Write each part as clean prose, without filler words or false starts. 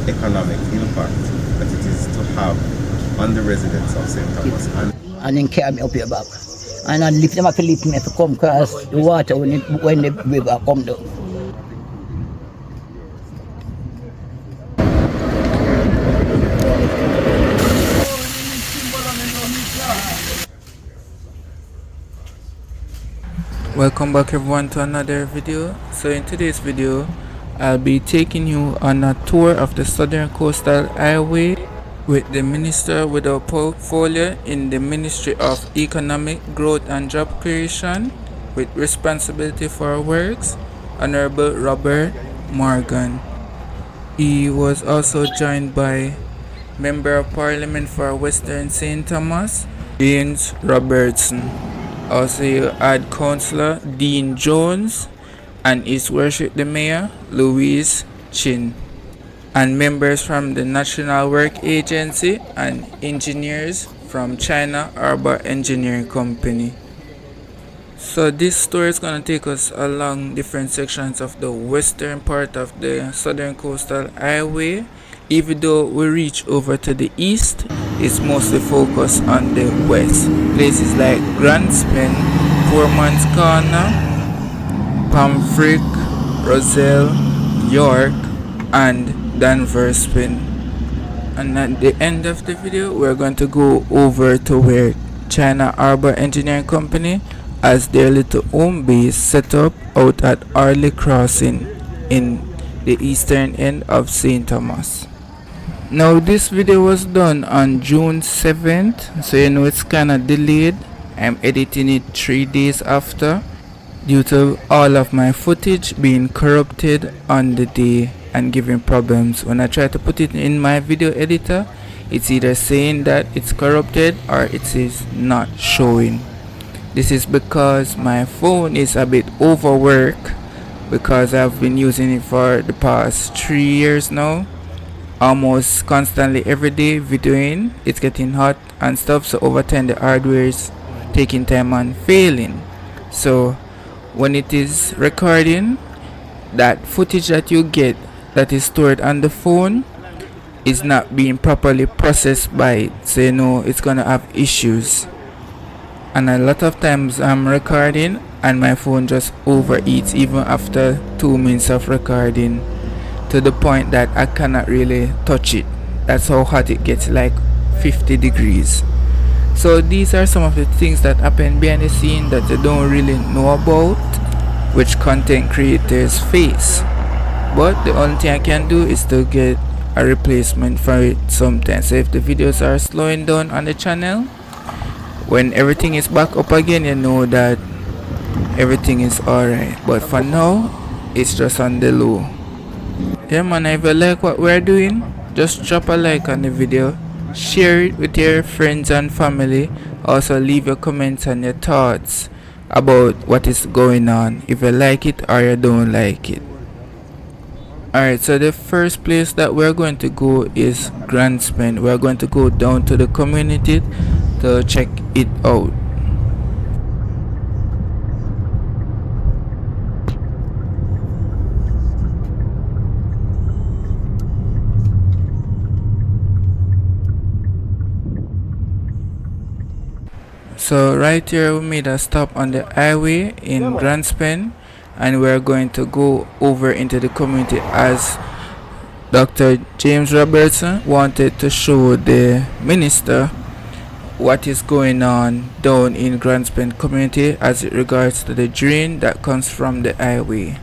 economic impact that it is to have on the residents of St. Thomas. And then carry me up here back. And I lift them up to lift me to come across the water when the river come down. Welcome back everyone to another video. So in today's video I'll be taking you on a tour of the Southern Coastal Highway with the minister with a portfolio in the Ministry of Economic Growth and Job Creation with responsibility for works, Honorable Robert Morgan. He was also joined by Member of Parliament for Western St. Thomas, James Robertson. Also you had Councillor Dean Jones and His Worship the Mayor Louise Chin, and members from the National Work Agency and engineers from China Harbour Engineering Company. So this tour is going to take us along different sections of the western part of the Southern Coastal Highway. Even though we reach over to the east, it's mostly focused on the west. Places like Grandspen, Foreman's Corner, Pamfrick, Roselle, York, and Danverspin. And at the end of the video, we're going to go over to where China Harbour Engineering Company has their little home base set up out at Harley Crossing in the eastern end of St. Thomas. Now this video was done on June 7th, so you know it's kinda delayed. I'm editing it 3 days after due to all of my footage being corrupted on the day and giving problems. When I try to put it in my video editor, it's either saying that it's corrupted or it is not showing. This is because my phone is a bit overworked because I've been using it for the past 3 years now, almost constantly every day videoing. It's getting hot and stuff, so over time the hardware is taking time and failing. So when it is recording, that footage that you get that is stored on the phone is not being properly processed by it, so you know it's gonna have issues. And a lot of times I'm recording and my phone just overheats even after 2 minutes of recording, to the point that I cannot really touch it. That's how hot it gets, like 50 degrees. So these are some of the things that happen behind the scene that you don't really know about, which content creators face. But the only thing I can do is to get a replacement for it sometimes. So if the videos are slowing down on the channel, when everything is back up again, you know that everything is alright. But for now, it's just on the low. Yeah man, if you like what we're doing, just drop a like on the video, share it with your friends and family. Also leave your comments and your thoughts about what is going on, if you like it or you don't like it. Alright, so the first place that we're going to go is Grandspen. We're going to go down to the community to check it out. So right here we made a stop on the highway in Grandspen, and we're going to go over into the community as Dr. James Robertson wanted to show the minister what is going on down in Grandspen community as it regards to the drain that comes from the highway.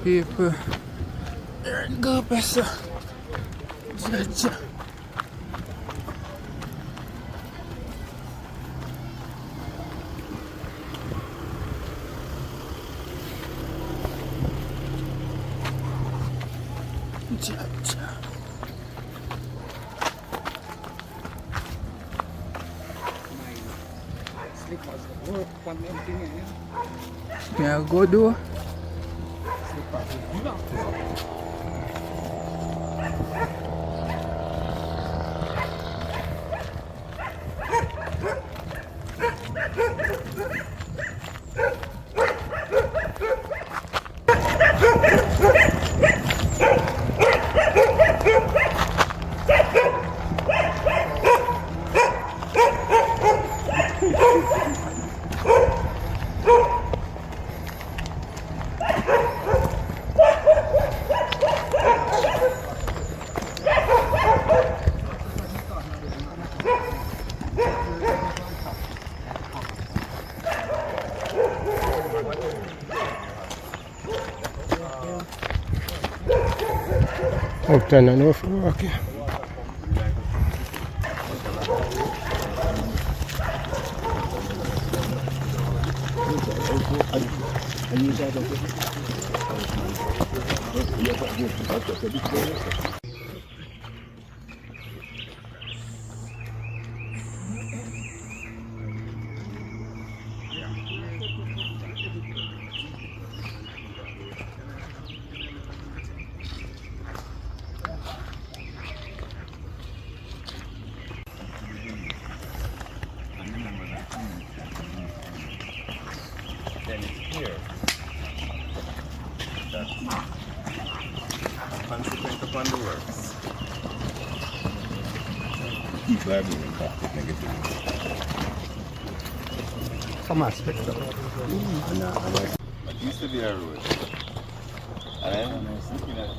people. There it go, Pastor. Yeah, go do. Oh, turn on off work. Then it's here. That's consequent upon the works. People are being impacted negatively. Some aspect of it. It used to be a road. And I was looking at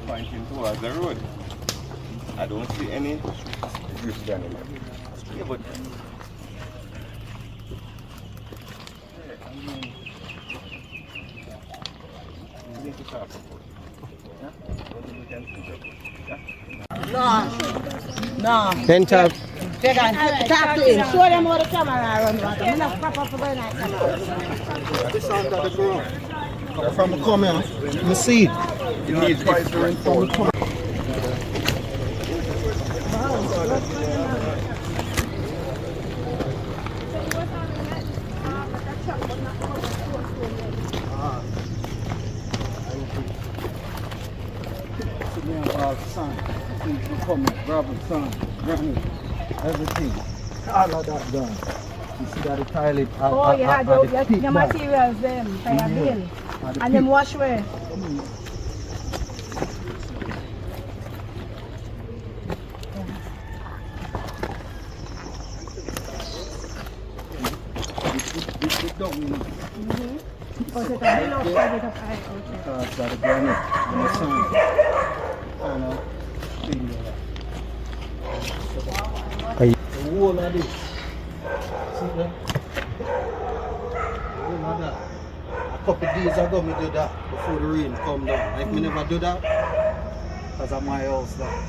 pointing towards the road. I don't see any drift anymore. Yeah, but No. Then talk. They can talk to him. Show them how the camera run. I'm not proper for going at camera. From the corner, you see. you need twice the rainfall. Son, things will come, Robert, son, granny, everything. All of that done. You see that the toilet. Oh, you had the materials them for your bill. And them wash where? Oh, so the bill of private of I. Because that the granny and the son. The whole of this. See that? The whole of that. A couple days ago me do that before the rain come down. Like me never do that because of my house there.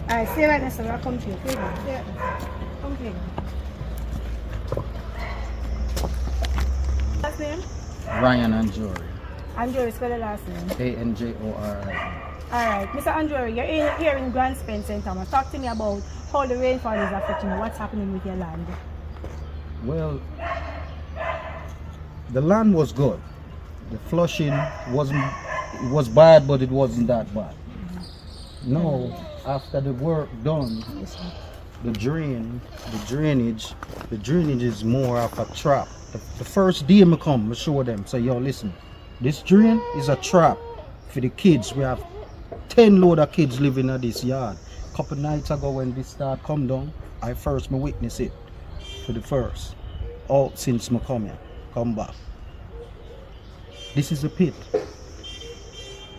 I see right now, so I'll come to you. Yeah. Come to you. Last name? Ryan Anjori. Andrew, spell the last name. Anjori. Alright, Mr. Andrew, you're here in Grand Spence St. Thomas. Talk to me about how the rainfall is affecting you. What's happening with your land? Well, the land was good. The flushing was bad, but it wasn't that bad. No, after the work done, the drainage is more of a trap. The first day I come, I show them, say, yo, listen, this drain is a trap for the kids. We have 10 load of kids living in this yard. Couple nights ago when this start come down, I witness it for the first. All since I come here, come back. This is a pit.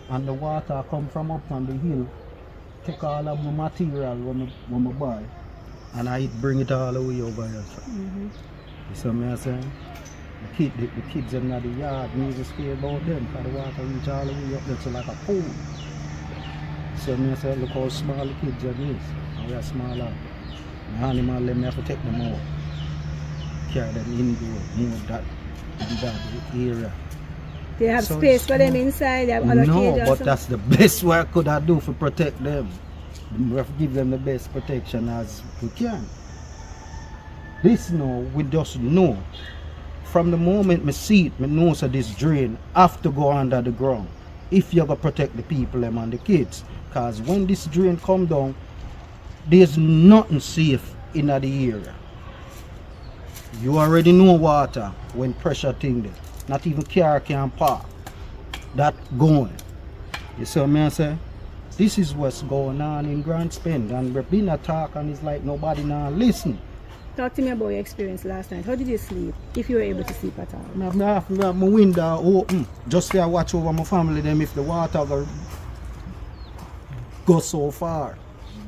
And the water come from up on the hill, take all of my material when I buy, and I bring it all the way over here. You see what I'm saying? The kids in the yard, me just scared about them, because the water reach all the way up there to like a pool. So me say, look how small the kids are is. And we are smaller. The animal, them have to take them out. Carry them indoor, move that area. They have So space it's for them inside, they have other No, cages. but that's the best way I could have do for protect them. We have to give them the best protection as we can. This now, we just know. From the moment me see it, me know that this drain have to go under the ground. If you're going to protect the people them and the kids. Because when this drain come down, there's nothing safe in the area. You already know water when pressure thing there. Not even car can park. That going. You see what I say? This is what's going on in Grand Spend. And we've been attacked and it's like nobody now listen. Talk to me about your experience last night. How did you sleep? If you were able to sleep at all? I have my window open. Just to watch over my family them if the water go so far.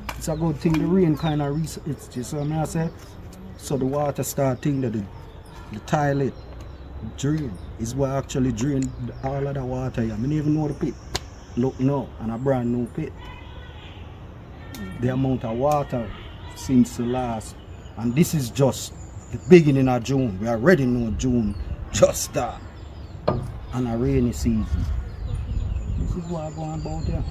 It's a good thing the rain kind of it's you see what I say? So the water starting the toilet drain is what actually drain all of the water here. I don't even know the pit. Look now, and a brand new pit. The amount of water since the last, and this is just the beginning of June. We already know June just start, and a rainy season. This is what I'm going about here.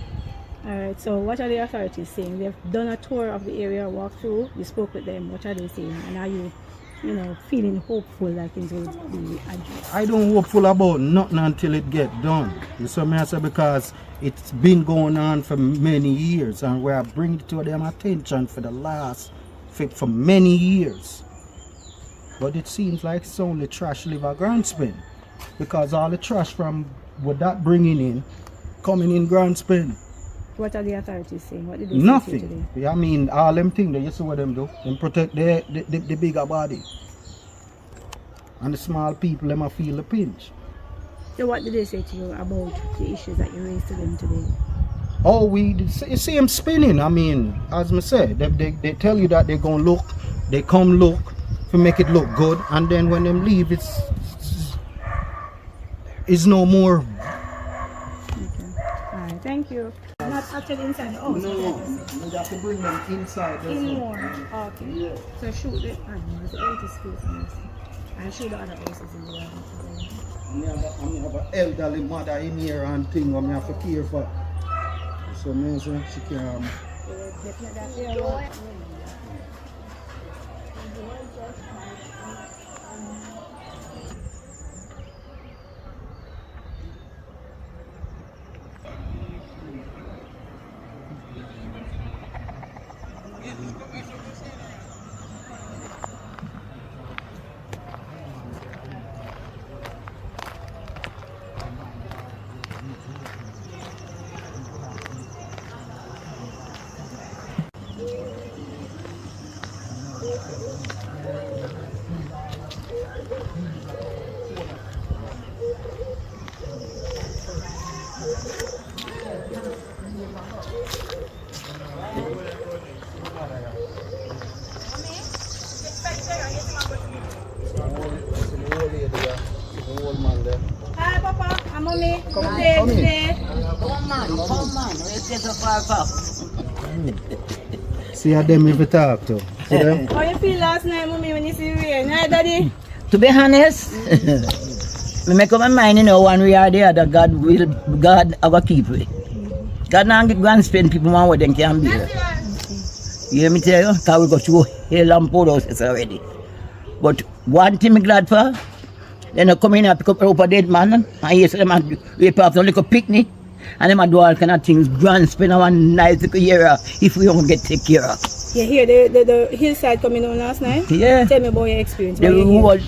Alright, so what are the authorities saying? They've done a tour of the area, walked through, you spoke with them. What are they saying? And are you feeling hopeful that things will be addressed? I don't hopeful about nothing until it get done. You see what I say? Because it's been going on for many years, and we are bringing it to them attention for for many years. But it seems like it's only trash live a Grand Spend, because all the trash from what that bringing in coming in Grand Spend. What are the authorities saying? What did they say Nothing. to you today? I mean, all them things, you see what them do? Them protect the bigger body. And the small people, them a feel the pinch. So what did they say to you about the issues that you raised to them today? Oh, you see them spinning. I mean, as I said, they tell you that they're going to look, they come look to make it look good, and then when them leave, it's no more. Okay. Alright, thank you. Not actually inside the house. No, you have to bring them inside. In more. Okay. Yeah. So shoot the animals, the empty space in this. And shoot the other houses in the yard. I have an elderly mother in here and thing I have to care for. So I say she can. Hi, Papa. I'm Mommy. Come on, Good come in. day. Come on, let's get so far up. See how them if you talk to. See them? How you feel last night, Mommy, when you see rain? Hi, Daddy. To be honest, me make up my mind, one way or the other, God our keep it. God now get Grand Spend people want what they can be here. You hear me tell you? Because we go through hell and poor houses already. But one thing I'm glad for, then I come in and pick up a dead man, and yes, them and rape off a little picnic, and them do all kind of things. Grand Spend one nice little year if we don't get take care of. You hear the hillside coming on last night? Yeah. Tell me about your experience. The What you hear? whole,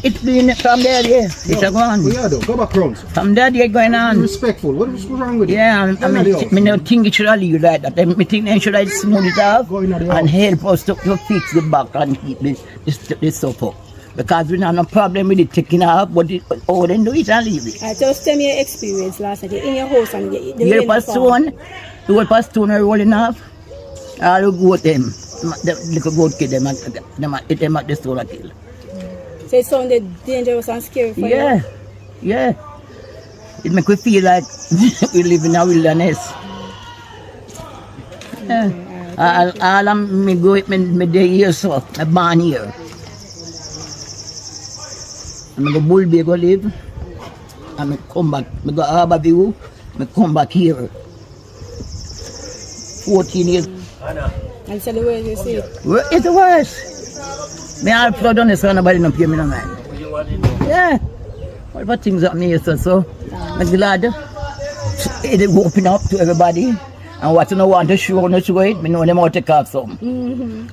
it's been from there, yeah. It's a go on. We are though. Go back round. From there, yeah, going on. Respectful. What's wrong with you? Yeah, I mean, don't think it should have leave like that. I think they should have smooth it off Go in the and house. help us to fix the back and keep this stuff up. Because we don't have no problem with it taking off, but all they do is and leave it. Just tell me your experience last night. You're in your house and the You rain hear stone, the whole past stone are rolling off, all the goat them, the little goat kid them at the stone kill. So it sounded dangerous and scary for Yeah, yeah. It make we feel like we live in a wilderness. Yeah. All of me go me day here so I born here. I go Bull Bay go live. And I come back. I go Harbour View. I come back here. 14 years. And so the way you see it. Well, it's worse. Me all flood on this so nobody no pay me no mind. Yeah. What things happen here so I'm glad it open up to everybody. And what you know want to show, no show it, me know them how to take off some.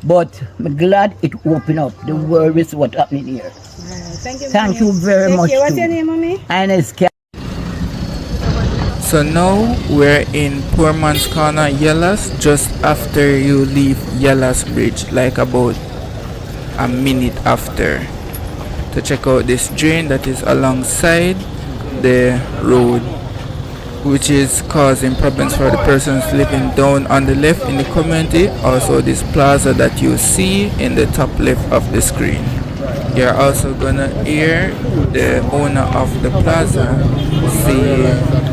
But I'm glad it open up. The world is what happening here. Thank you. Thank you very much. What's too. your name, mommy? NSK. So now we're in Poor Man's Corner, Yellas, just after you leave Yellas Bridge, like about a minute after, to check out this drain that is alongside the road, which is causing problems for the persons living down on the left in the community. Also this plaza that you see in the top left of the screen. You're also gonna hear the owner of the plaza say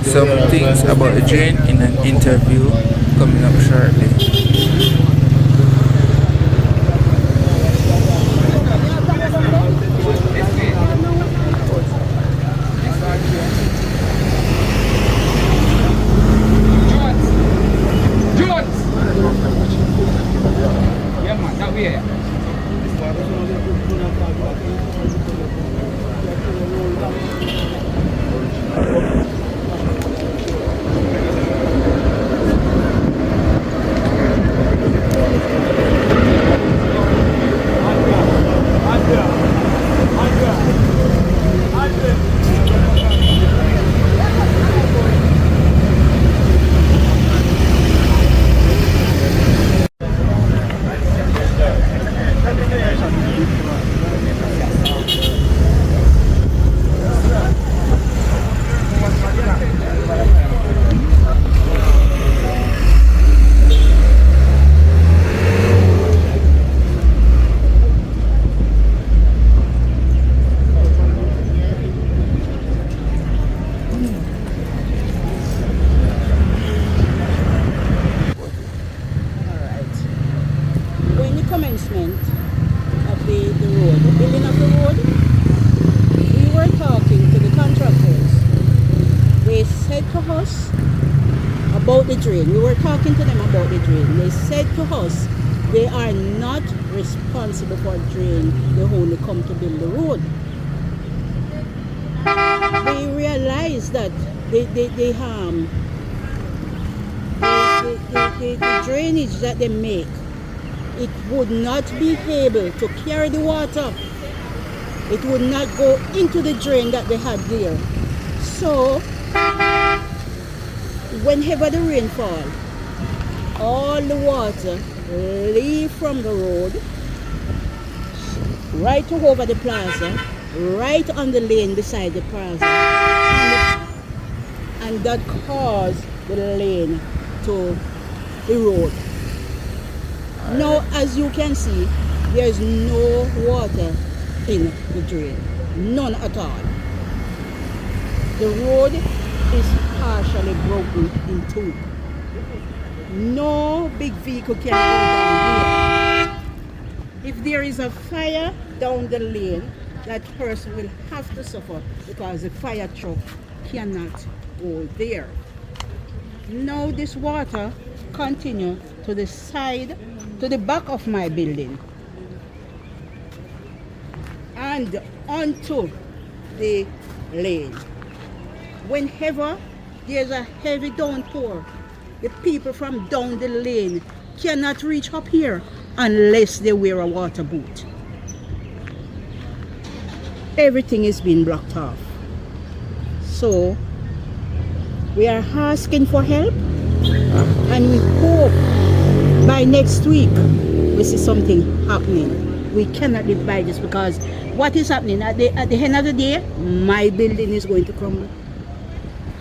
some things about the drain in an interview coming up shortly. Commencement of the road, the building of the road, we were talking to the contractors. They said to us about the drain. We were talking to them about the drain. They said to us they are not responsible for drain. They only come to build the road. They realize that the drainage that they make, it would not be able to carry the water. It would not go into the drain that they had there. So, whenever the rain falls, all the water leave from the road, right over the plaza, right on the lane beside the plaza, and that caused the lane to erode. Now, as you can see, there is no water in the drain, none at all. The road is partially broken in two. No big vehicle can go down here. If there is a fire down the lane, that person will have to suffer because the fire truck cannot go there. Now this water continue to the side, to the back of my building and onto the lane. Whenever there's a heavy downpour, the people from down the lane cannot reach up here unless they wear a water boot. Everything is being blocked off. So we are asking for help, and we hope by next week we see something happening. We cannot live by this because what is happening at the end of the day, my building is going to crumble.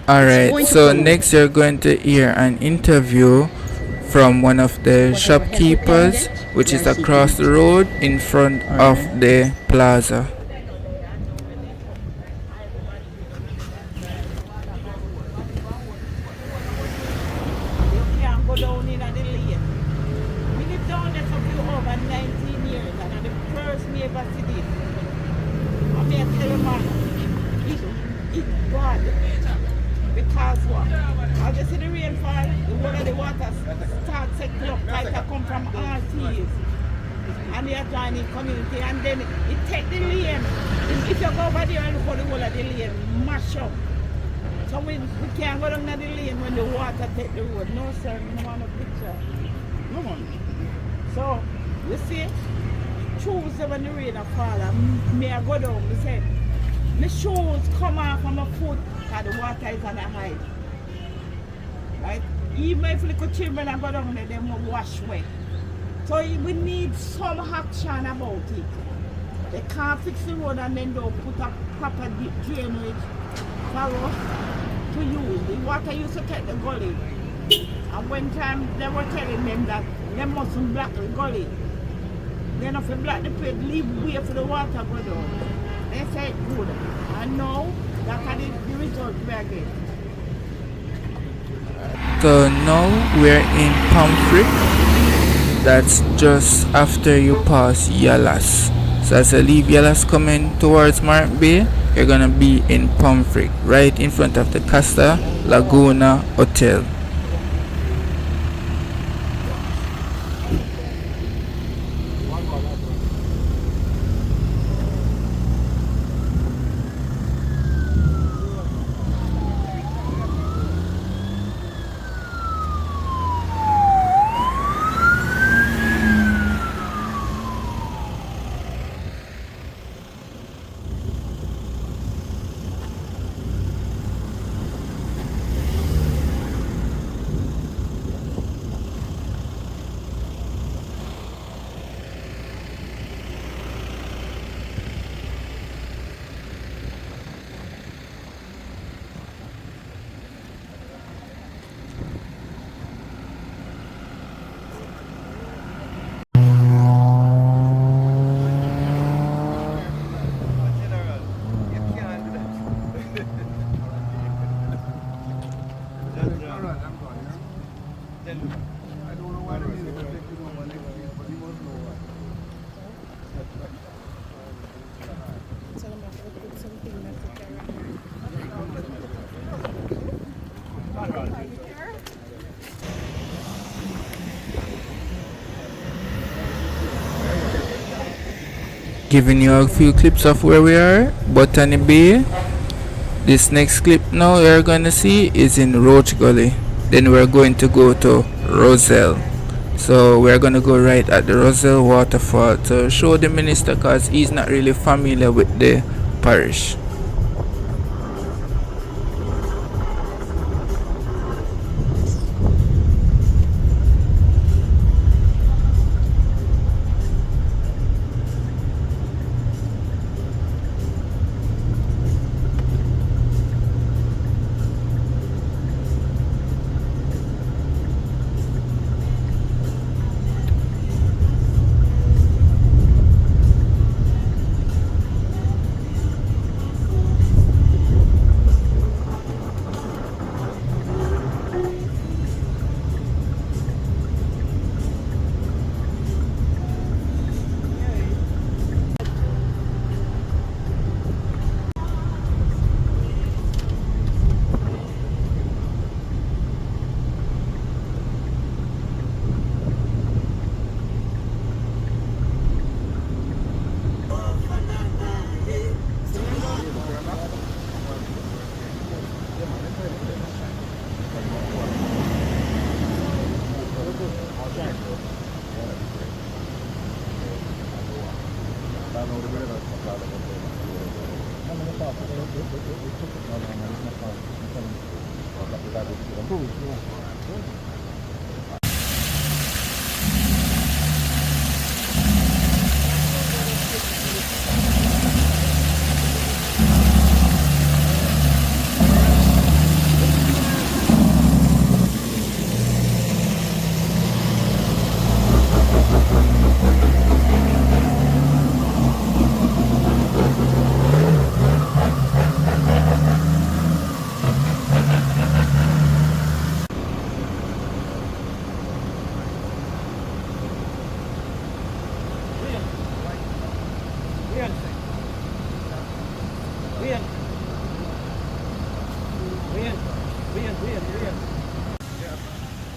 Alright, so next you're going to hear an interview from one of the shopkeepers, which is across the road in front of the plaza. down in the lane. We live down there for over 19 years and I'm the first me ever see this. I may tell you man, it's bad. Because what? As you see the rainfall, the whole of the water starts settling up like I come from RTs. And they are joining community and then it take the lane. If you go over there and look for the whole of the lane, mash up. So we can't go down the lane when the water take the road. No sir, no want a picture. No one. So, you see, Tuesday when the rain fall, me I go down, me say, my shoes come off from my foot because the water is on the height. Right? Even if little children are go down there, they will wash wet. So we need some action about it. They can't fix the road and then they'll put a proper drainage for us to use. The water used to take the gully. And one time they were telling them that they mustn't block the gully. Then if you block the pit, leave way for the water go down. They say it's good. And now, that's the result we are getting. So now we're in Pomfret. That's just after you pass Yalas. So as you leave Yalas coming towards Mark Bay, you're gonna be in Pomfret, right in front of the Costa Laguna Hotel. Giving you a few clips of where we are, Botany Bay. This next clip now you're gonna see is in Roach Gully. Then we're going to go to Roselle. So we're gonna go right at the Roselle waterfall to show the minister because he's not really familiar with the parish.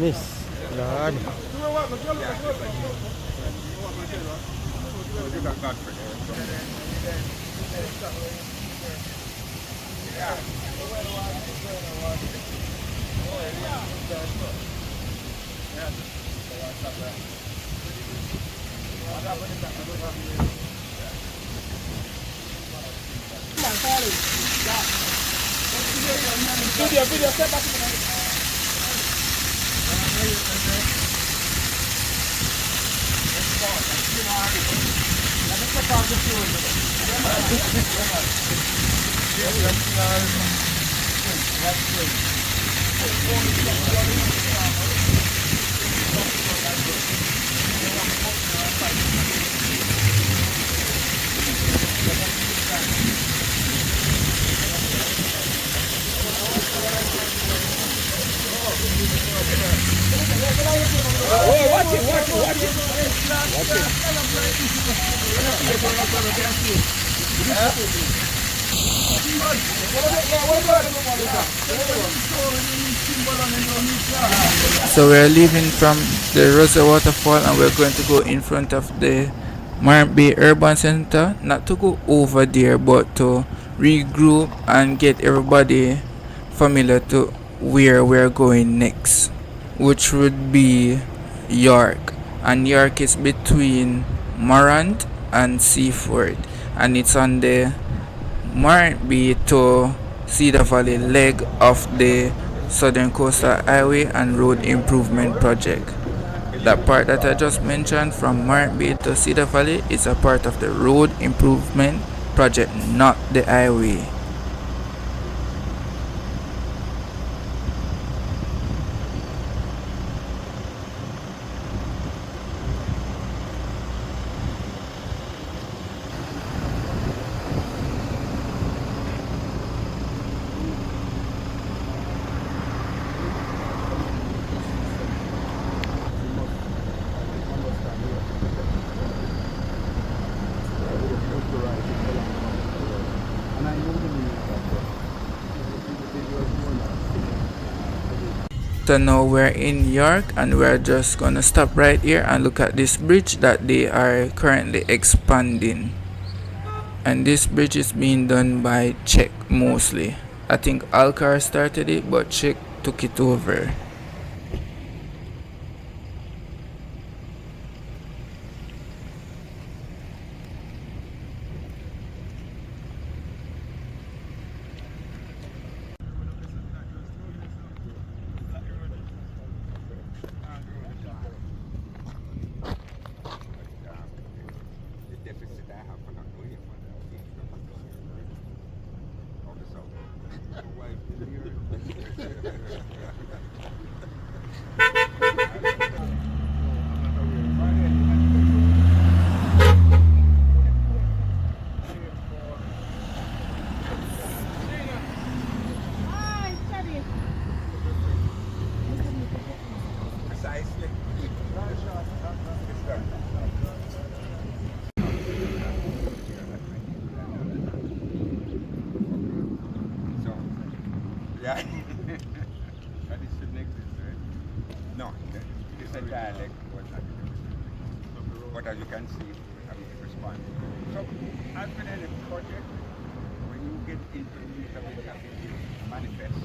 Yes, Lord. So we're leaving from the Rosa waterfall and we're going to go in front of the Mark Bay Urban Center, not to go over there but to regroup and get everybody familiar to where we're going next, which would be York. And York is between Morant and Seaford, and it's on the Mark Bay to Cedar Valley leg of the Southern Coastal Highway and Road Improvement Project. That part that I just mentioned from Mark Bay to Cedar Valley is a part of the Road Improvement Project, not the highway. So now we're in York and we're just gonna stop right here and look at this bridge that they are currently expanding. And this bridge is being done by CHEC mostly. I think Alcar started it, but CHEC took it over. Yeah. But it should exist, right? No, it's a dialect, but as you can see, I'm responding. So, as with any project, when you get into the meat of it, it manifests.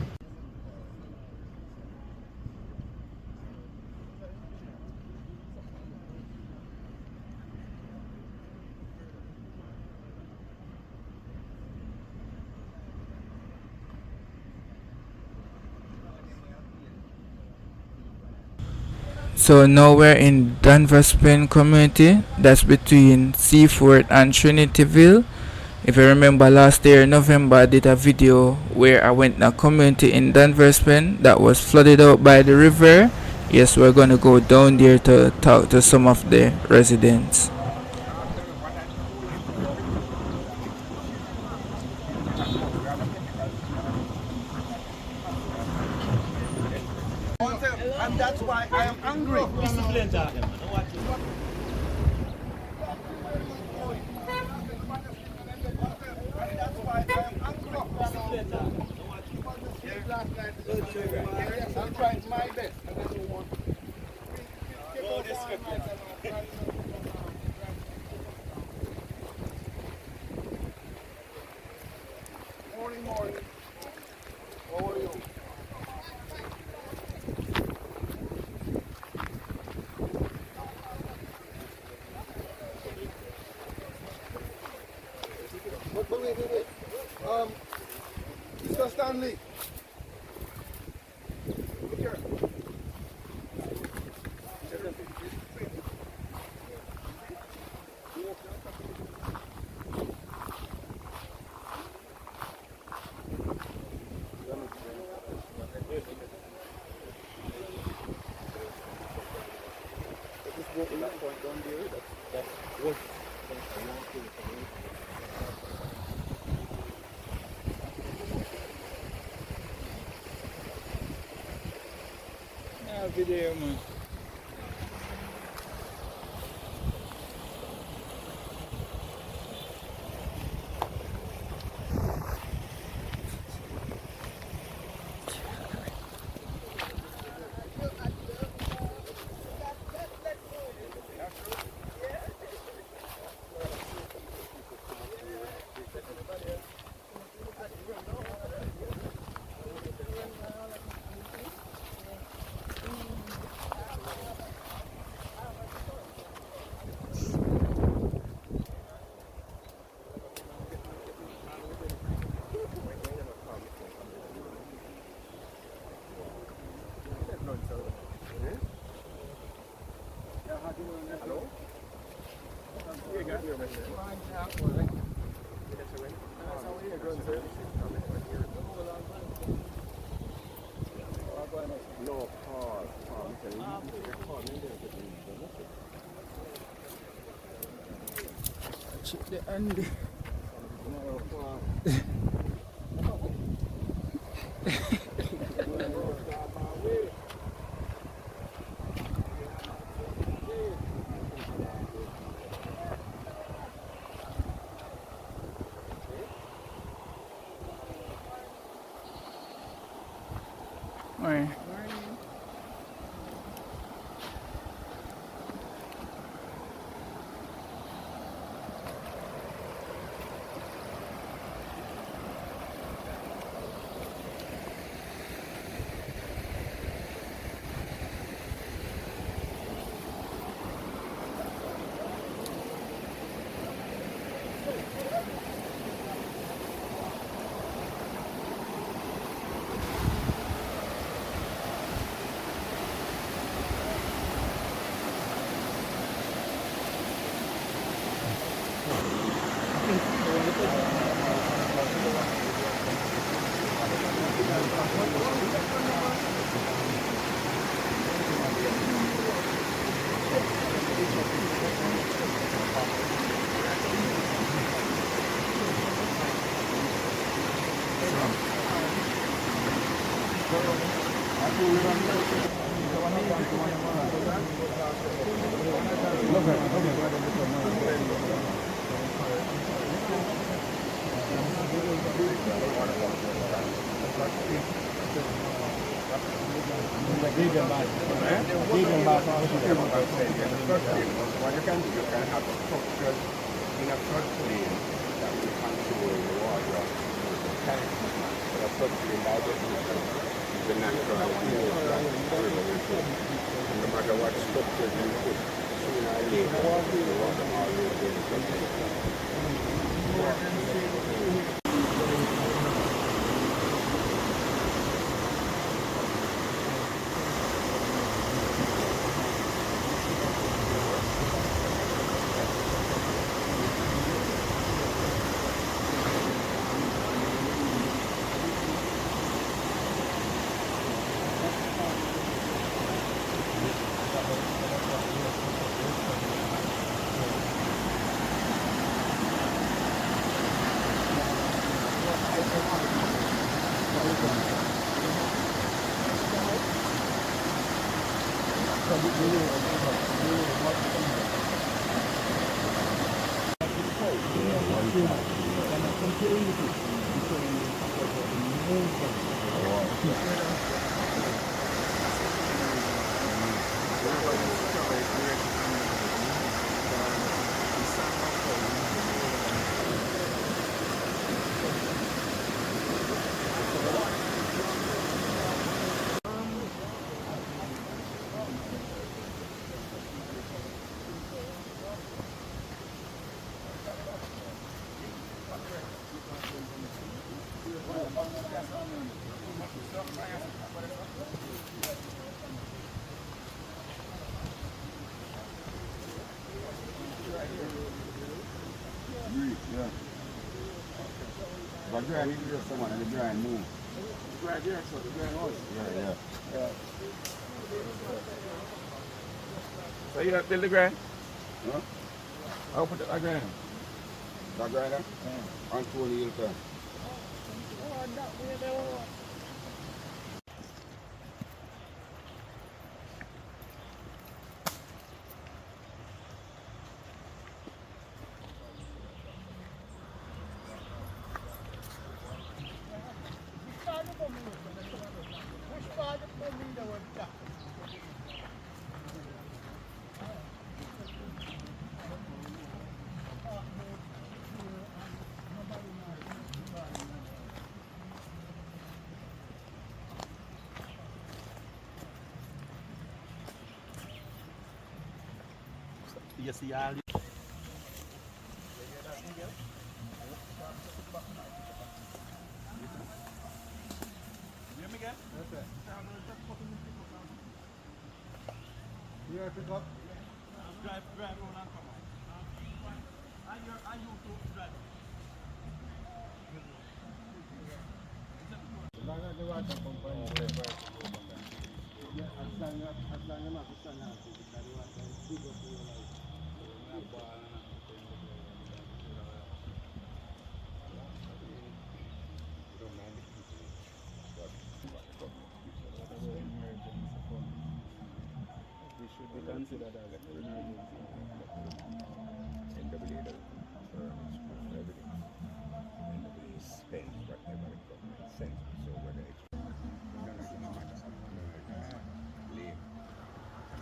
So now we're in Danvers Plain community, that's between Seaford and Trinityville. If you remember last year in November I did a video where I went in a community in Danvers Plain that was flooded out by the river. Yes, we're gonna go down there to talk to some of the residents. And that's why I am angry. I'm trying my best. Stanley. Video, man. The Andy. Morning. What you can do, you can have structures in a floodplain that will control the water. But a floodplain by definition is the natural river. And no matter what structures you put, sooner or later, the water always will come. But grind is just someone and the grind move. The grind here, so the grind was. Yeah. So you don't build the grind? No? I'll put the grind. The grinder? Yeah. On 20 years time. You see all the you ever pick up? Drive around and come on. And you too drive. The water pump on as long as you not stand out, the water is big up to your life. We should be considered as an emergency. NWA does everything. NWA spends whatever the government sends. So whether it's lame.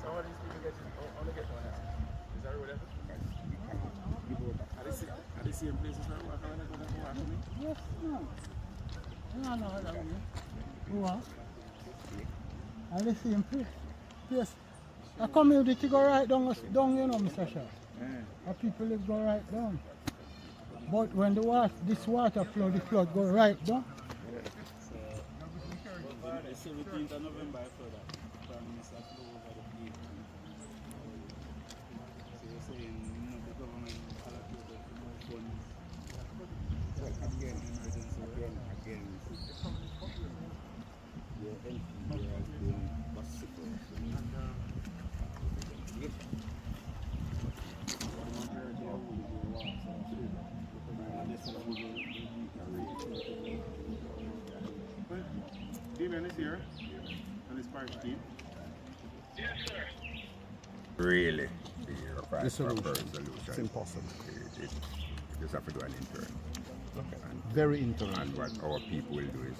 So all these people get on the get one. Is that what happened? Are they same places where we are going to work for me? Yes, no. Who are? Are the same place? Yes. A community go right down, you know, Mr. Shah. A people live go right down. But when this water flow, the flood go right down. The 17th of November, I saw that Prime Minister flew over the place. So you're saying, the government allocated more funds. Well, again, your NPA has been vociferous. Damien is here, and his party team. Really, the request for a solution. It's impossible. It just have to do an intern. And, Very internal. and what our people will do is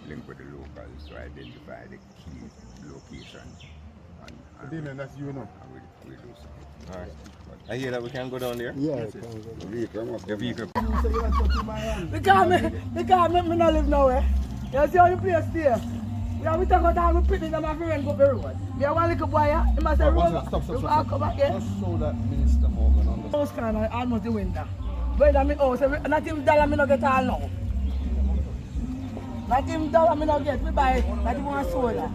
link with the locals to identify the key locations. And Damien, that's you know. we'll do something. Alright. I hear that we can go down there. Yeah, The vehicle. Because me not live nowhere. You see how the place there? Yeah, we talk about how we picking them off the road go the road. Me one little boy, he must say road. Stop. Come back here. Just so that Minister Morgan understands. House kind of almost the window. But I'm house, not even dollar me not get all now. Not even dollar me not get. We buy not even one soda.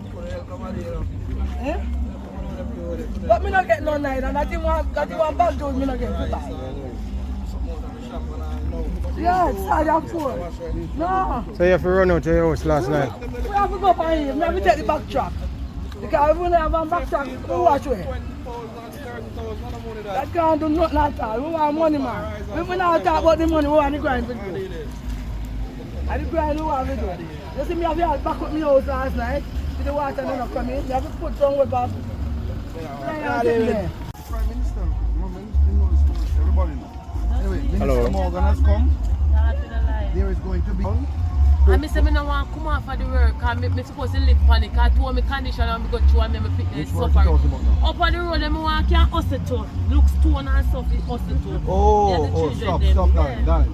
Eh? But me not get no neither. Not even one bag juice me not get. We buy. Yeah, it's sad and poor. No. So you have to run out to your house last night? We have to go up on here. We have to take the back track. Because if we don't have a back track, we watch way. That can't do nothing at all. We want money, man. If we not talk about the money, we want the grind to do. And the grind we want to do. You see me have to back up my house last night. See the water not come in. You have to put some way back. Prime Minister, everybody knows. Anyway, Minister Morgan has come. There is going to be. And I say I don't want to come off of the work and I'm supposed to live panic. I told me condition and I go through and my fitness suffer. Up on the road, I want to hustle to. Look stone and stuff, hustle to. Oh, stop, darling.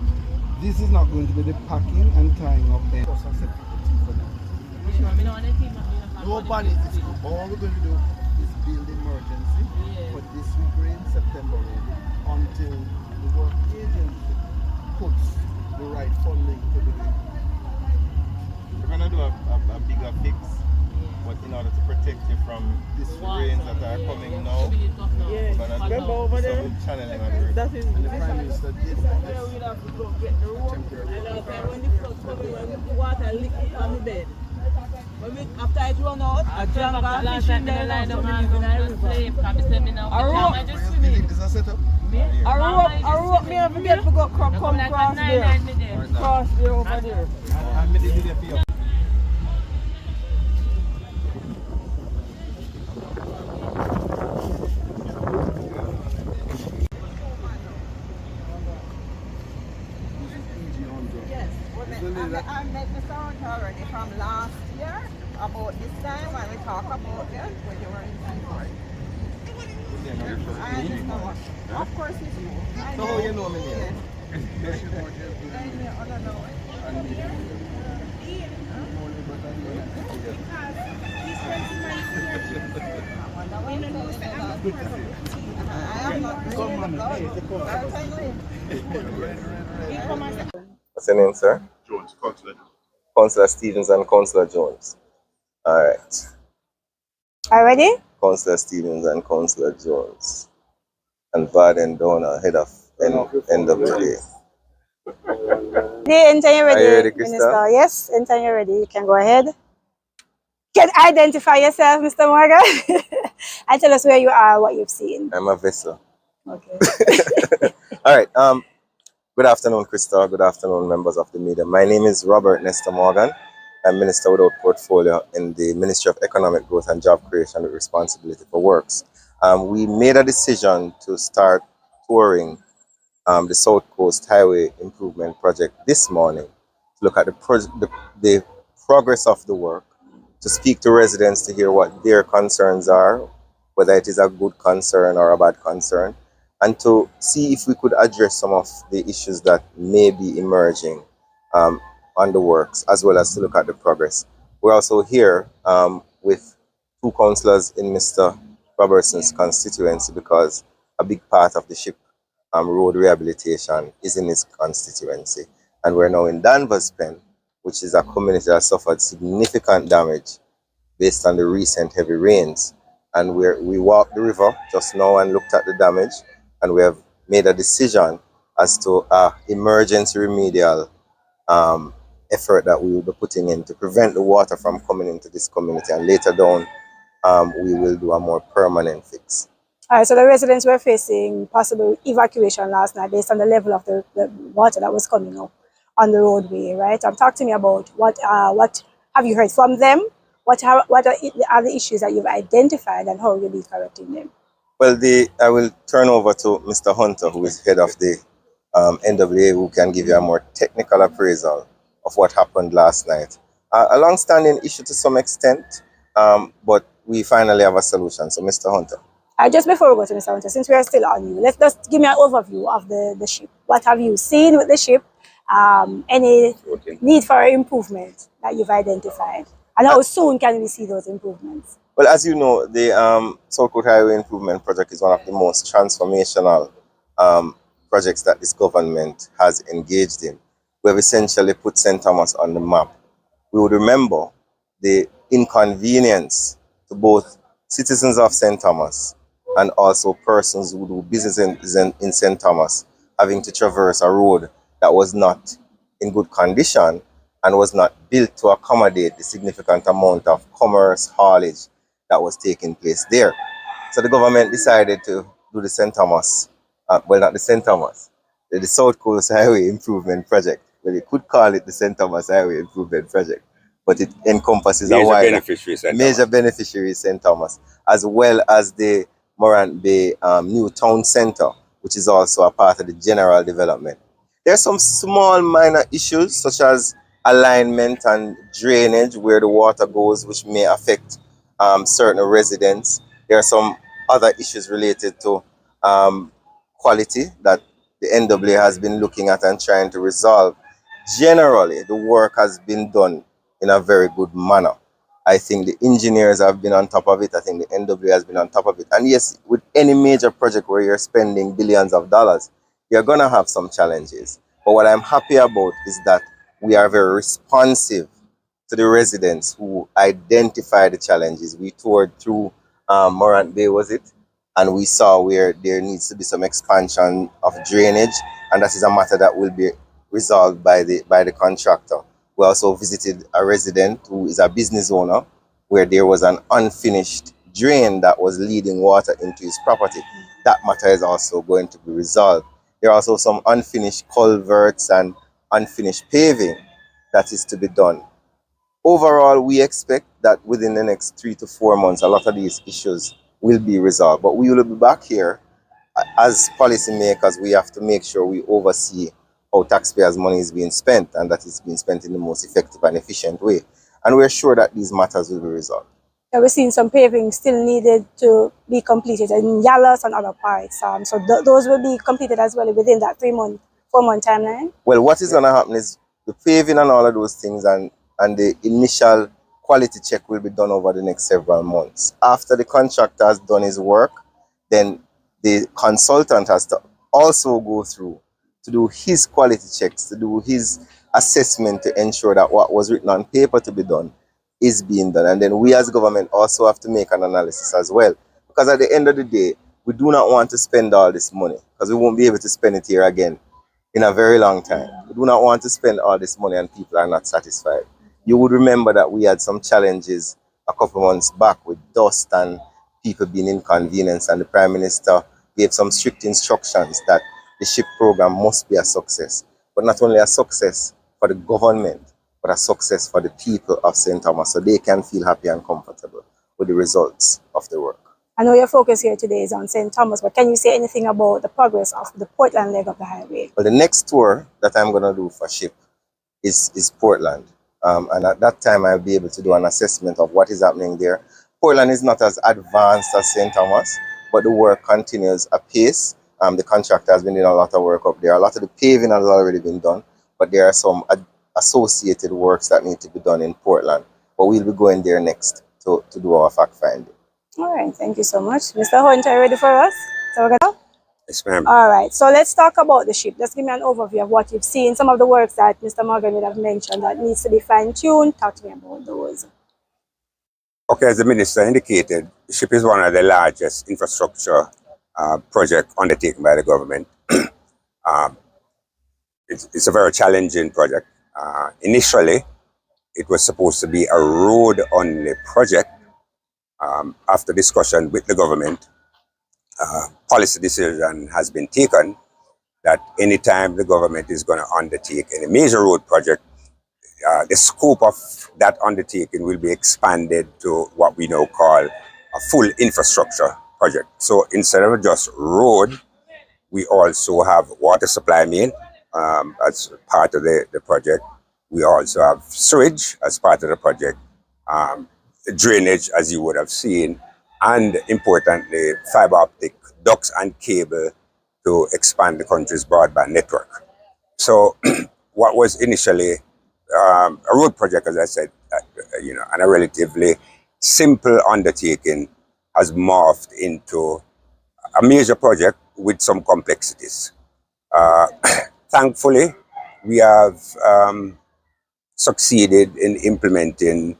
This is not going to be the packing and tying up there. Nobody is come. All we're going to do is build emergency for this week rain, September rain, until the work agency puts the right funding to the We're going to do a bigger fix But in order to protect you from these rains that are coming now, Yeah. we're gonna Remember over there? some channeling on the river. That is And the Prime Minister did where we'd have to go get the rope. And when the flood coming, when the water leak on the bed. After it run out, I jump and fish in there now, so we live in a river. Is that set up? A rope me and forget to go come cross there. Cross there over there. And me did it for you. Yes, I met Mr. Hunt already from last year about this time when we talk about it when you were in Seaport. I know. Of course it's you. I So how you know me name? Yes. I don't know. I am not What's your name, sir? Jones, Councillor. Councillor Stevens and Councillor Jones. All right. Already? Councillor Stevens and Councillor Jones. And Varden Donor, head of NWA. Anytime you're Are you ready, ready, Krista? Minister. Yes, anytime you're ready, you can go ahead. Can identify yourself, Mr. Morgan, and tell us where you are, what you've seen. I'm a vessel. Okay. All right. Good afternoon, Krista. Good afternoon, members of the media. My name is Robert NESTA Morgan. I'm Minister without portfolio in the Ministry of Economic Growth and Job Creation with responsibility for works. We made a decision to start touring the South Coast Highway Improvement Project this morning to look at the progress of the work, to speak to residents to hear what their concerns are, whether it is a good concern or a bad concern, and to see if we could address some of the issues that may be emerging on the works, as well as to look at the progress. We're also here with two councillors in Mr. Robertson's constituency because a big part of the ship road rehabilitation is in his constituency. And we're now in Danvers Pen, which is a community that suffered significant damage based on the recent heavy rains. And we walked the river just now and looked at the damage, and we have made a decision as to emergency remedial effort that we will be putting in to prevent the water from coming into this community, and later down we will do a more permanent fix. All right, so the residents were facing possible evacuation last night based on the level of the water that was coming up on the roadway, right? Talk to me about what have you heard from them? What are the issues that you've identified, and how will you be correcting them? Well, I will turn over to Mr. Hunter, who is head of the NWA, who can give you a more technical appraisal of what happened last night. A long-standing issue to some extent, but we finally have a solution. So, Mr. Hunter. Just before we go to Mr. Hunter, since we are still on you, let's just give me an overview of the ship. What have you seen with the ship? Any need for improvement that you've identified? And how soon can we see those improvements? Well, as you know, the South Coast Highway Improvement Project is one of the most transformational projects that this government has engaged in. We have essentially put St. Thomas on the map. We would remember the inconvenience to both citizens of St. Thomas and also persons who do business in St. Thomas, having to traverse a road that was not in good condition and was not built to accommodate the significant amount of commerce, haulage that was taking place there. So the government decided to do the St. Thomas, well, not the St. Thomas, the South Coast Highway Improvement Project. Well, you could call it the St. Thomas Highway Improvement Project, but it encompasses a wider major beneficiaries St. Thomas, as well as the Morant Bay New Town Center, which is also a part of the general development. There are some small minor issues such as alignment and drainage where the water goes, which may affect certain residents. There are some other issues related to quality that the NWA has been looking at and trying to resolve. Generally, the work has been done in a very good manner. I think the engineers have been on top of it. I think the NWA has been on top of it. And yes, with any major project where you're spending billions of dollars, you're going to have some challenges. But what I'm happy about is that we are very responsive to the residents who identified the challenges. We toured through Morant Bay, was it? And we saw where there needs to be some expansion of drainage, and that is a matter that will be resolved by the contractor. We also visited a resident who is a business owner, where there was an unfinished drain that was leading water into his property. That matter is also going to be resolved. There are also some unfinished culverts and unfinished paving that is to be done. Overall, we expect that within the next 3 to 4 months, a lot of these issues will be resolved. But we will be back here as policymakers. We have to make sure we oversee how taxpayers' money is being spent, and that it's being spent in the most effective and efficient way. And we're sure that these matters will be resolved. Yeah, we're seeing some paving still needed to be completed in Yalas and other parts. So those will be completed as well within that 4-month timeline. Well, what is going to happen is the paving and all of those things and the initial quality check will be done over the next several months. After the contractor has done his work, then the consultant has to also go through to do his quality checks, to do his assessment to ensure that what was written on paper to be done is being done. And then we as government also have to make an analysis as well. Because at the end of the day, we do not want to spend all this money, because we won't be able to spend it here again in a very long time. We do not want to spend all this money and people are not satisfied. You would remember that we had some challenges a couple months back with dust and people being inconvenienced, and the Prime Minister gave some strict instructions that the SHIP program must be a success. But not only a success for the government, but a success for the people of St. Thomas, so they can feel happy and comfortable with the results of the work. I know your focus here today is on St. Thomas, but can you say anything about the progress of the Portland leg of the highway? Well, the next tour that I'm going to do for SHIP is Portland. And at that time, I'll be able to do an assessment of what is happening there. Portland is not as advanced as St. Thomas, but the work continues apace. The contractor has been doing a lot of work up there. A lot of the paving has already been done, but there are some associated works that need to be done in Portland. But we'll be going there next to do our fact finding. All right, thank you so much. Mr. Hunt, are you ready for us? So we're gonna... Yes, ma'am. All right, so let's talk about the SHIP. Just give me an overview of what you've seen, some of the works that Mr. Morgan would have mentioned that needs to be fine-tuned. Talk to me about those. Okay, as the Minister indicated, SHIP is one of the largest infrastructure projects undertaken by the government. It's a very challenging project. Initially, it was supposed to be a road-only project. After discussion with the government, policy decision has been taken that anytime the government is going to undertake any major road project, the scope of that undertaking will be expanded to what we now call a full infrastructure project. So instead of just road, we also have water supply main as part of the project. We also have sewage as part of the project, drainage, as you would have seen, and importantly, fiber optic ducts and cable to expand the country's broadband network. So what was initially a road project, as I said, and a relatively simple undertaking has morphed into a major project with some complexities. Thankfully, we have succeeded in implementing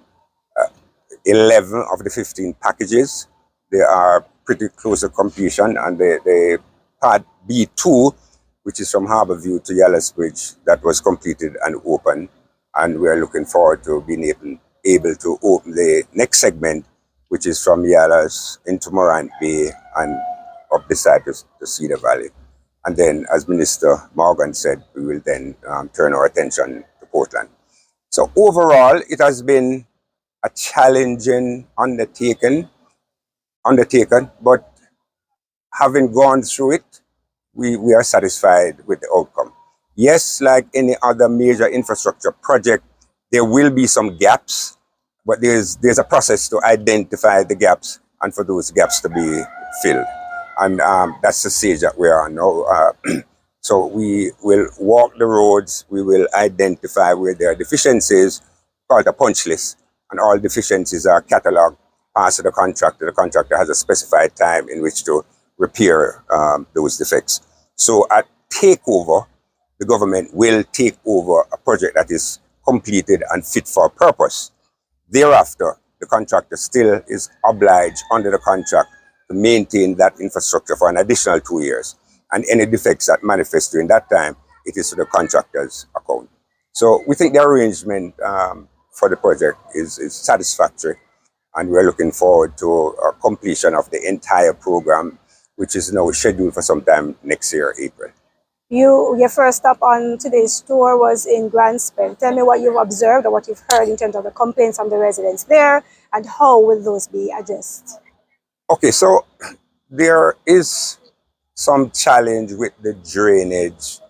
11 of the 15 packages. They are pretty close to completion, and the part B2, which is from Harbourview to Yellows Bridge, that was completed and open, and we are looking forward to being able to open the next segment, which is from Yellows into Morant Bay and up the side to Cedar Valley. And then, as Minister Morgan said, we will then turn our attention to Portland. So overall, it has been a challenging undertaken, but having gone through it, we are satisfied with the outcome. Yes, like any other major infrastructure project, there will be some gaps, but there's a process to identify the gaps and for those gaps to be filled. And that's the stage that we are now. So we will walk the roads, we will identify where there are deficiencies, called a punch list, and all deficiencies are catalogued, passed to the contractor. The contractor has a specified time in which to repair those defects. So at takeover, the government will take over a project that is completed and fit for purpose. Thereafter, the contractor still is obliged under the contract to maintain that infrastructure for an additional 2 years. And any defects that manifest during that time, it is to the contractor's account. So we think the arrangement for the project is satisfactory, and we're looking forward to completion of the entire program, which is now scheduled for sometime next year, April. Your first stop on today's tour was in Grand Spend. Tell me what you've observed or what you've heard in terms of the complaints from the residents there, and how will those be addressed? Okay, so there is some challenge with the drainage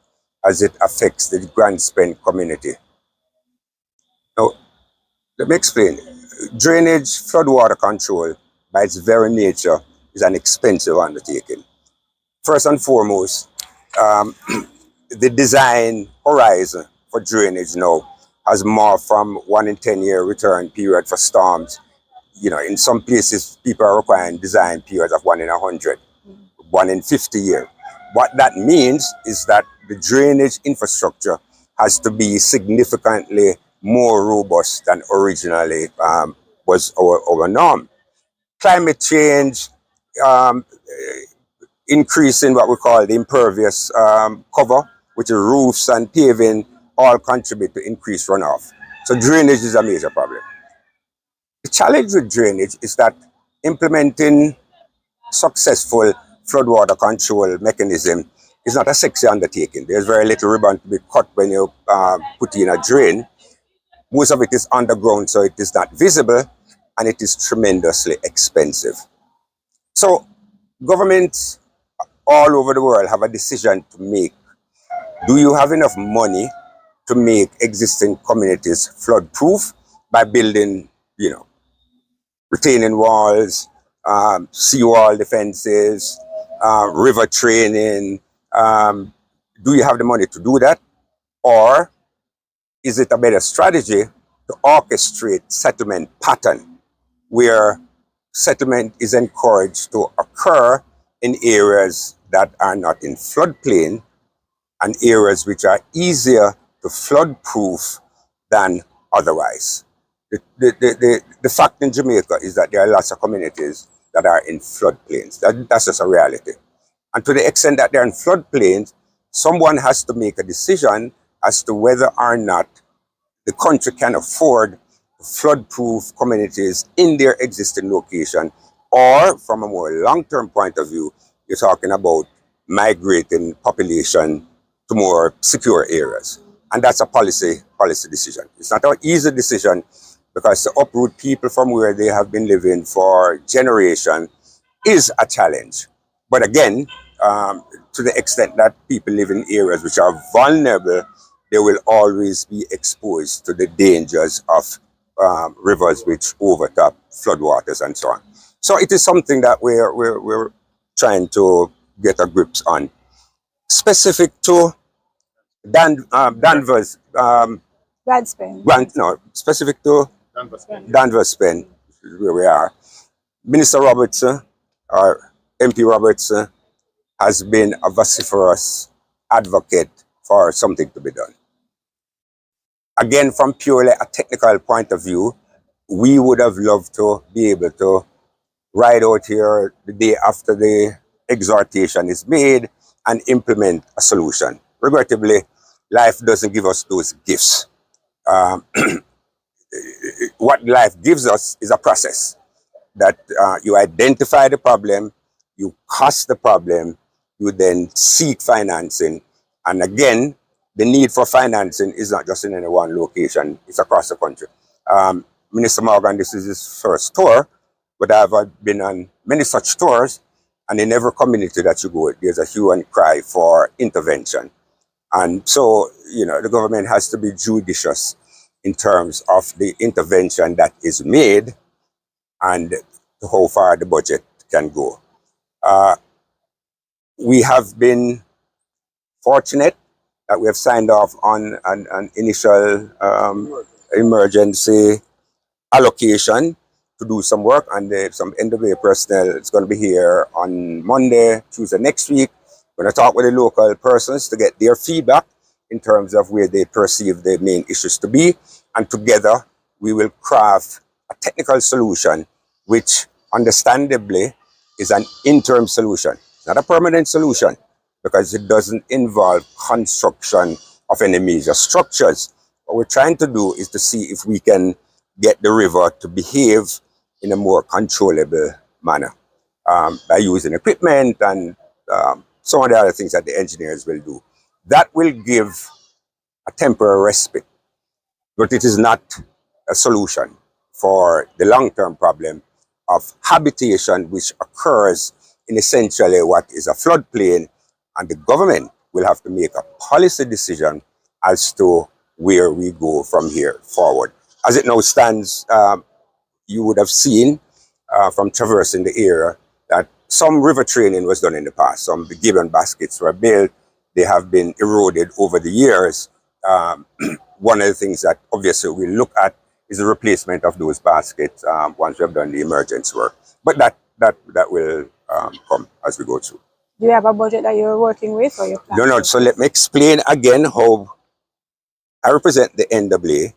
as it affects the Grand Spend community. Now, let me explain. Drainage, floodwater control, by its very nature, is an expensive undertaking. First and foremost, the design horizon for drainage now has morphed from 1 in 10-year return period for storms. You know, in some places, people are requiring design periods of 1 in 100, 1 in 50 years. What that means is that the drainage infrastructure has to be significantly more robust than originally was our norm. Climate change, increasing what we call the impervious cover, which is roofs and paving, all contribute to increased runoff. So drainage is a major problem. The challenge with drainage is that implementing successful floodwater control mechanism is not a sexy undertaking. There's very little ribbon to be cut when you put in a drain. Most of it is underground, so it is not visible, and it is tremendously expensive. So governments all over the world have a decision to make. Do you have enough money to make existing communities flood-proof by building, you know, retaining walls, seawall defenses, river training? Do you have the money to do that? Or is it a better strategy to orchestrate settlement pattern where settlement is encouraged to occur in areas that are not in floodplain and areas which are easier to flood-proof than otherwise? The fact in Jamaica is that there are lots of communities that are in floodplains. That's just a reality. And to the extent that they're in floodplains, someone has to make a decision as to whether or not the country can afford flood-proof communities in their existing location, or from a more long-term point of view, you're talking about migrating population to more secure areas. And that's a policy decision. It's not an easy decision, because to uproot people from where they have been living for generations is a challenge. But again, to the extent that people live in areas which are vulnerable, they will always be exposed to the dangers of rivers which overtop floodwaters and so on. So it is something that we're trying to get a grips on. Specific to Danvers, specific to Danvers Pen, where we are. Minister Robertson, or MP Robertson, has been a vociferous advocate for something to be done. Again, from purely a technical point of view, we would have loved to be able to ride out here the day after the exhortation is made and implement a solution. Regrettably, life doesn't give us those gifts. What life gives us is a process that you identify the problem, you cost the problem, you then seek financing. And again, the need for financing is not just in any one location, it's across the country. Minister Morgan, this is his first tour, but I've been on many such tours, and in every community that you go, there's a hue and cry for intervention. And so, you know, the government has to be judicious in terms of the intervention that is made and how far the budget can go. We have been fortunate that we have signed off on an initial emergency allocation to do some work, and some NWA personnel is going to be here on Monday, Tuesday next week. We're going to talk with the local persons to get their feedback in terms of where they perceive the main issues to be, and together we will craft a technical solution which understandably is an interim solution, not a permanent solution, because it doesn't involve construction of any major structures. What we're trying to do is to see if we can get the river to behave in a more controllable manner by using equipment and some of the other things that the engineers will do. That will give a temporary respite, but it is not a solution for the long-term problem of habitation which occurs in essentially what is a floodplain, and the government will have to make a policy decision as to where we go from here forward. As it now stands, you would have seen from traversing the area that some river training was done in the past. Some gibbon baskets were built. They have been eroded over the years. One of the things that obviously we look at is the replacement of those baskets once we have done the emergency work. But that will come as we go through. Do you have a budget that you're working with, or your plan? No. So let me explain again how I represent the NWA.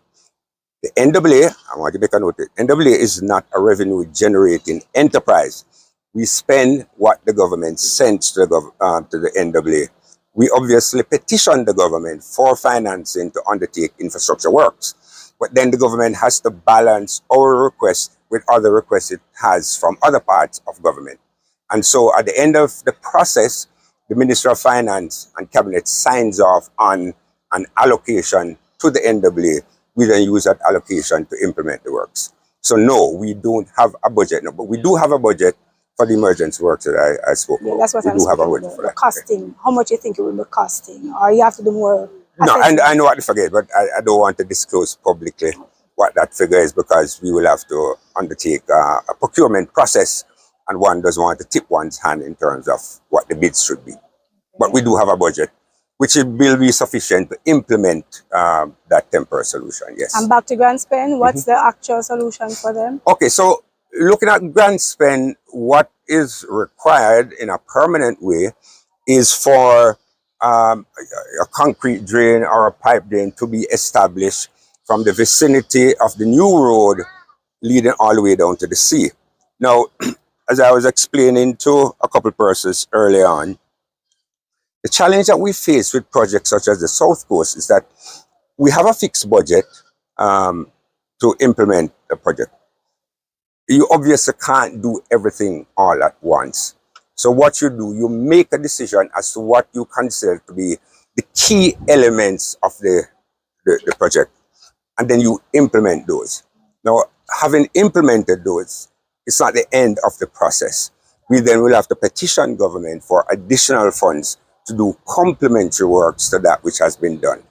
The NWA, I want to make a note, NWA is not a revenue generating enterprise. We spend what the government sends to the NWA. We obviously petition the government for financing to undertake infrastructure works. But then the government has to balance our request with other requests it has from other parts of government. And so at the end of the process, the Minister of Finance and Cabinet signs off on an allocation to the NWA. We then use that allocation to implement the works. So no, we don't have a budget, no, but we do have a budget for the emergency works that I spoke about. That's what we I'm do have a speaking budget about. for The that. costing. How much you think it will be costing? Or you have to do more? No, I know what to forget, but I don't want to disclose publicly what that figure is, because we will have to undertake a procurement process, and one doesn't want to tip one's hand in terms of what the bids should be. But we do have a budget, which will be sufficient to implement that temporary solution, yes. And back to grant spend, what's the actual solution for them? Okay, so looking at grant spend, what is required in a permanent way is for a concrete drain or a pipe drain to be established from the vicinity of the new road leading all the way down to the sea. Now, as I was explaining to a couple persons early on, the challenge that we face with projects such as the South Coast is that we have a fixed budget to implement the project. You obviously can't do everything all at once. So what you do, you make a decision as to what you consider to be the key elements of the project, and then you implement those. Now, having implemented those, it's not the end of the process. We then will have to petition government for additional funds to do complementary works to that which has been done.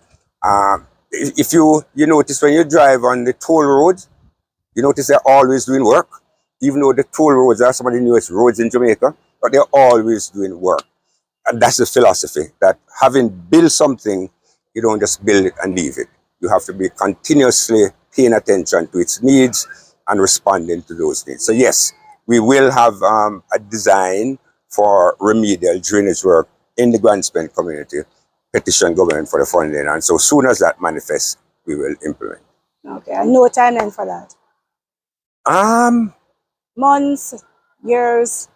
If you notice when you drive on the toll roads, you notice they're always doing work, even though the toll roads are some of the newest roads in Jamaica, but they're always doing work. And that's the philosophy, that having built something, you don't just build it and leave it. You have to be continuously paying attention to its needs and responding to those needs. So yes, we will have a design for remedial drainage work in the grant spend community, petition government for the funding, and so soon as that manifests, we will implement. Okay, and no timeline for that? Months, years?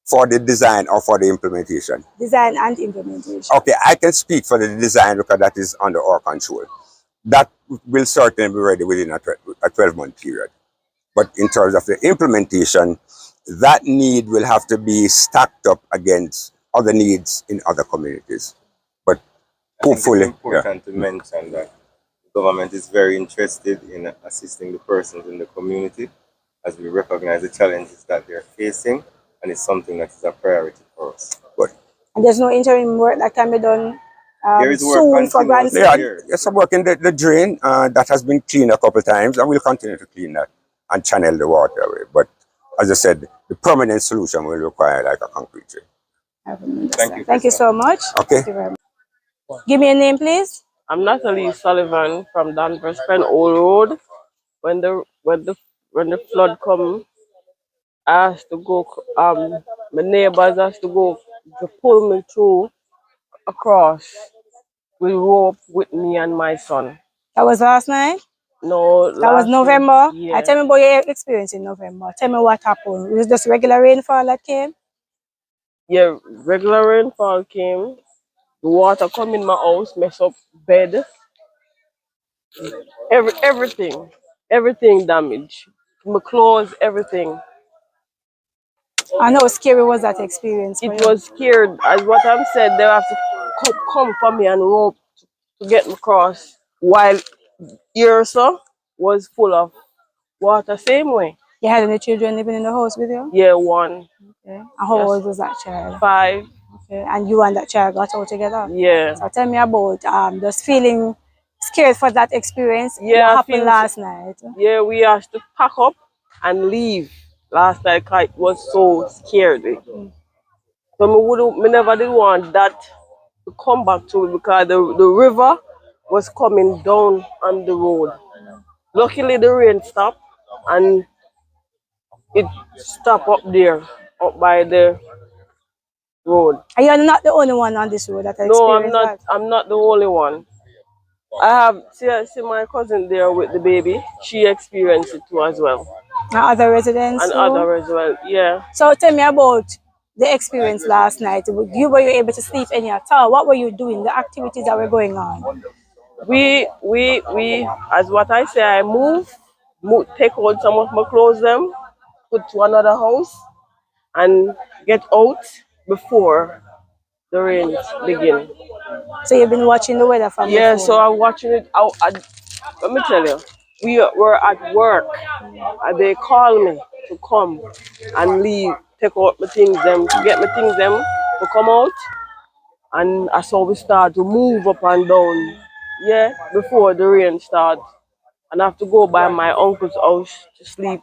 For the design or for the implementation? Design and implementation. Okay, I can speak for the design because that is under our control. That will certainly be ready within a 12-month period. But in terms of the implementation, that need will have to be stacked up against other needs in other communities. But hopefully, it's important to mention that the government is very interested in assisting the persons in the community, as we recognize the challenges that they're facing, and it's something that is a priority for us. But and there's no interim work that can be done there is work soon for grants? Yes, I'm working the drain that has been cleaned a couple of times, and we'll continue to clean that and channel the water away. But as I said, the permanent solution will require like a concrete drain. Thank you so much. Okay. Thank you very much. Give me a name, please. I'm Natalie Sullivan from Danvers Pen Old Road. When the flood come, I has to go. My neighbors has to go to pull me through across with rope with me and my son. That was last night? No, That was last November? year. Tell me about your experience in November. Tell me what happened. Was it just regular rainfall that came? Yeah, regular rainfall came. The water come in my house, mess up bed. Everything damaged. My clothes, everything. And how scary was that experience for It you? was scared. As what I'm said, they have to come for me and rope to get me across. While here, so was full of water, same way. You had any children living in the house with you? Yeah, one. Okay. And how Yes. old was that child? 5. Okay. And you and that child got out together? Yeah. So tell me about just feeling scared for that experience. Yeah, What I happened feel last night? Yeah, we have to pack up and leave. Last night, 'cause it was so scary. So me never did want that to come back to me because the river was coming down on the road. Luckily, the rain stopped and it stopped up there, up by the road. And you're not the only one on this road that No, I'm experienced not. that. I'm not the only one. I have see my cousin there with the baby. She experienced it too as well, And other residents and too? other as well. Yeah. So tell me about the were last night. Were you able to sleep any at all? What were you doing? The activities that were going on? We, as what I say, I move, take out some of my clothes, them, put to another house, and get out before the rains begin. So you've been watching the weather from Yeah, before? so I'm watching it. Let me tell you, we were at work, and they called me to come and leave, take out my things, them, to get my things, them, to come out, and I saw we start to move up and down. Yeah, before the rain starts. And I have to go by my uncle's house to sleep.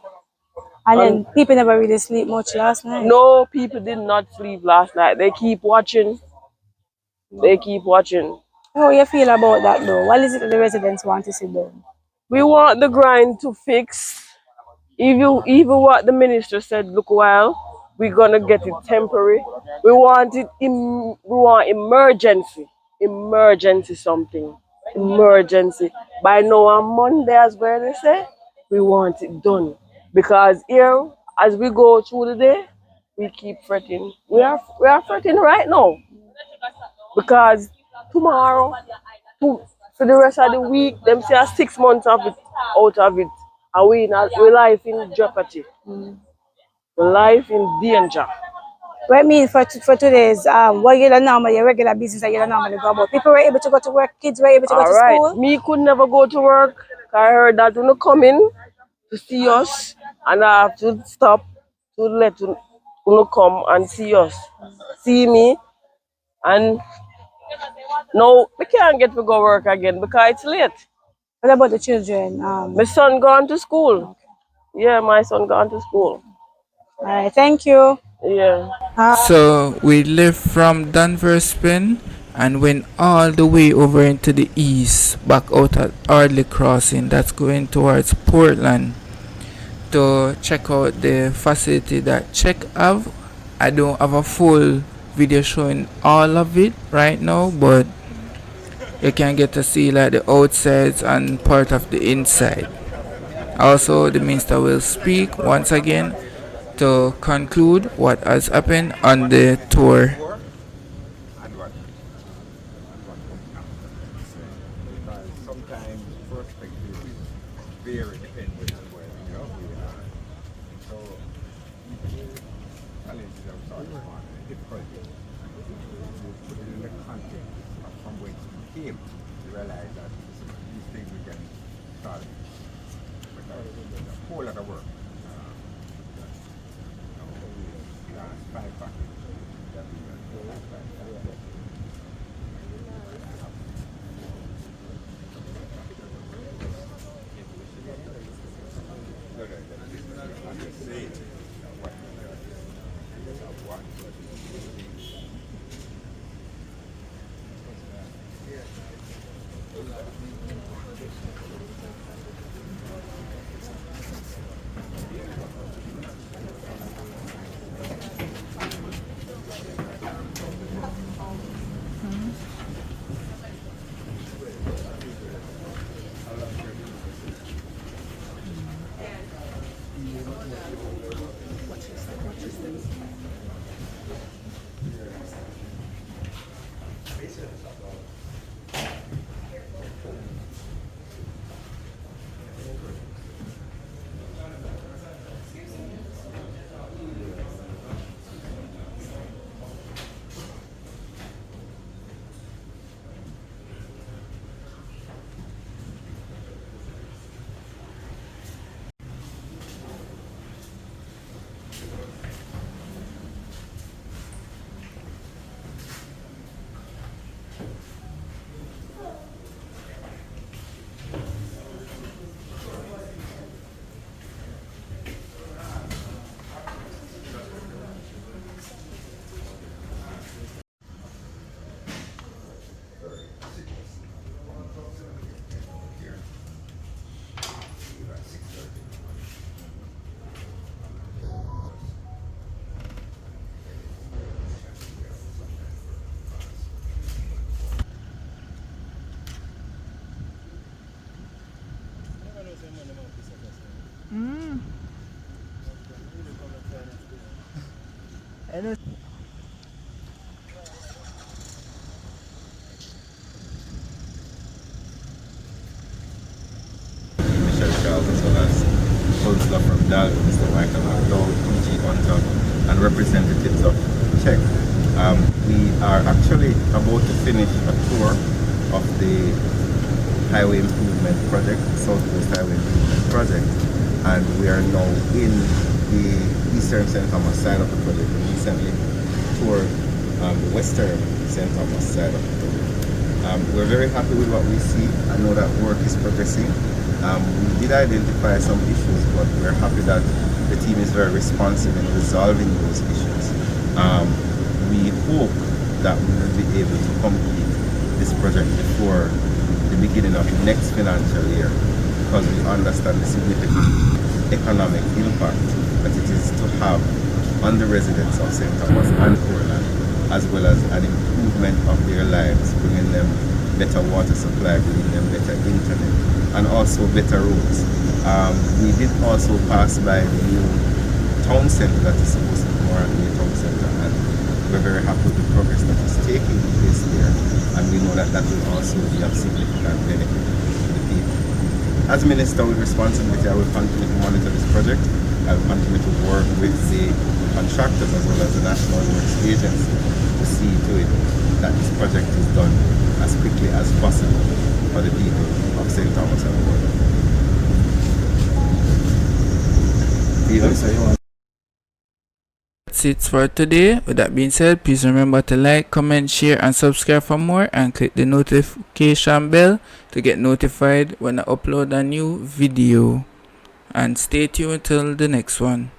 And then people never really sleep much last night? No, people did not sleep last night. They keep watching. They keep watching. How you feel about that though? What is it that the residents want to see done? We want the grind to fix. Even what the minister said, look, well, we're gonna get it temporary. We want it we want emergency something. Emergency. By now on Monday, as where they say, we want it done. Because here, as we go through the day, we keep fretting. We are fretting right now. Because tomorrow, for the rest of the week, them say 6 months of it out of it. And we life in jeopardy. Life in danger. What I mean for today's what you normally your regular business that you normally go about. People were able to go to work, kids were able to go to school. Me could never go to work. I heard that when you come in to see us, and I have to stop to let you come and see us, see me, and no, we can't get to go work again because it's late. What about the children? My son gone to school. Okay. Yeah, my son gone to school. All right, thank you. Yeah. So we left from Danvers Spin and went all the way over into the east, back out at Ardley Crossing, that's going towards Portland, to check out the facility that CHEC have. I don't have a full video showing all of it right now, but you can get to see like the outsides and part of the inside. Also, the minister will speak once again to conclude what has happened on the tour. Because sometimes perspective is very dependent on where we are. So challenges are sort of difficulties. You put it in the context of from whence we came, you realize that these things we can solve. But there's a whole lot of work. Last 5 factors that we Michelle Charles, as well as Councillor from Dalton, Mr. Michael McDowell, PG Hunter, and representatives of CHEC. We are actually about to finish a tour of the Highway Improvement Project, South Coast Highway Improvement Project, and we are now in the Eastern St. Thomas side of the project. We recently toured the Western St. Thomas side of the project. We're very happy with what we see. I know that work is progressing. We did identify some issues, but we're happy that the team is very responsive in resolving those issues. We hope that we will be able to complete this project before the beginning of the next financial year, because we understand the significant economic impact that it is to have on the residents of St. Thomas and Portland, as well as an improvement of their lives, bringing them better water supply, bringing them better internet, and also better roads. We did also pass by the new town center that is supposed to be more and new town center, and we're very happy with the progress that is taking place there, and we know that that will also be of significant benefit to the people. As Minister with responsibility, I will continue to monitor this project. I will continue to work with the contractors as well as the National Works Agency to see to it that this project is done as quickly as possible for the people of St. Thomas and Portland. That's it for today. With that being said, please remember to like, comment, share and subscribe for more, and click the notification bell to get notified when I upload a new video. And stay tuned till the next one.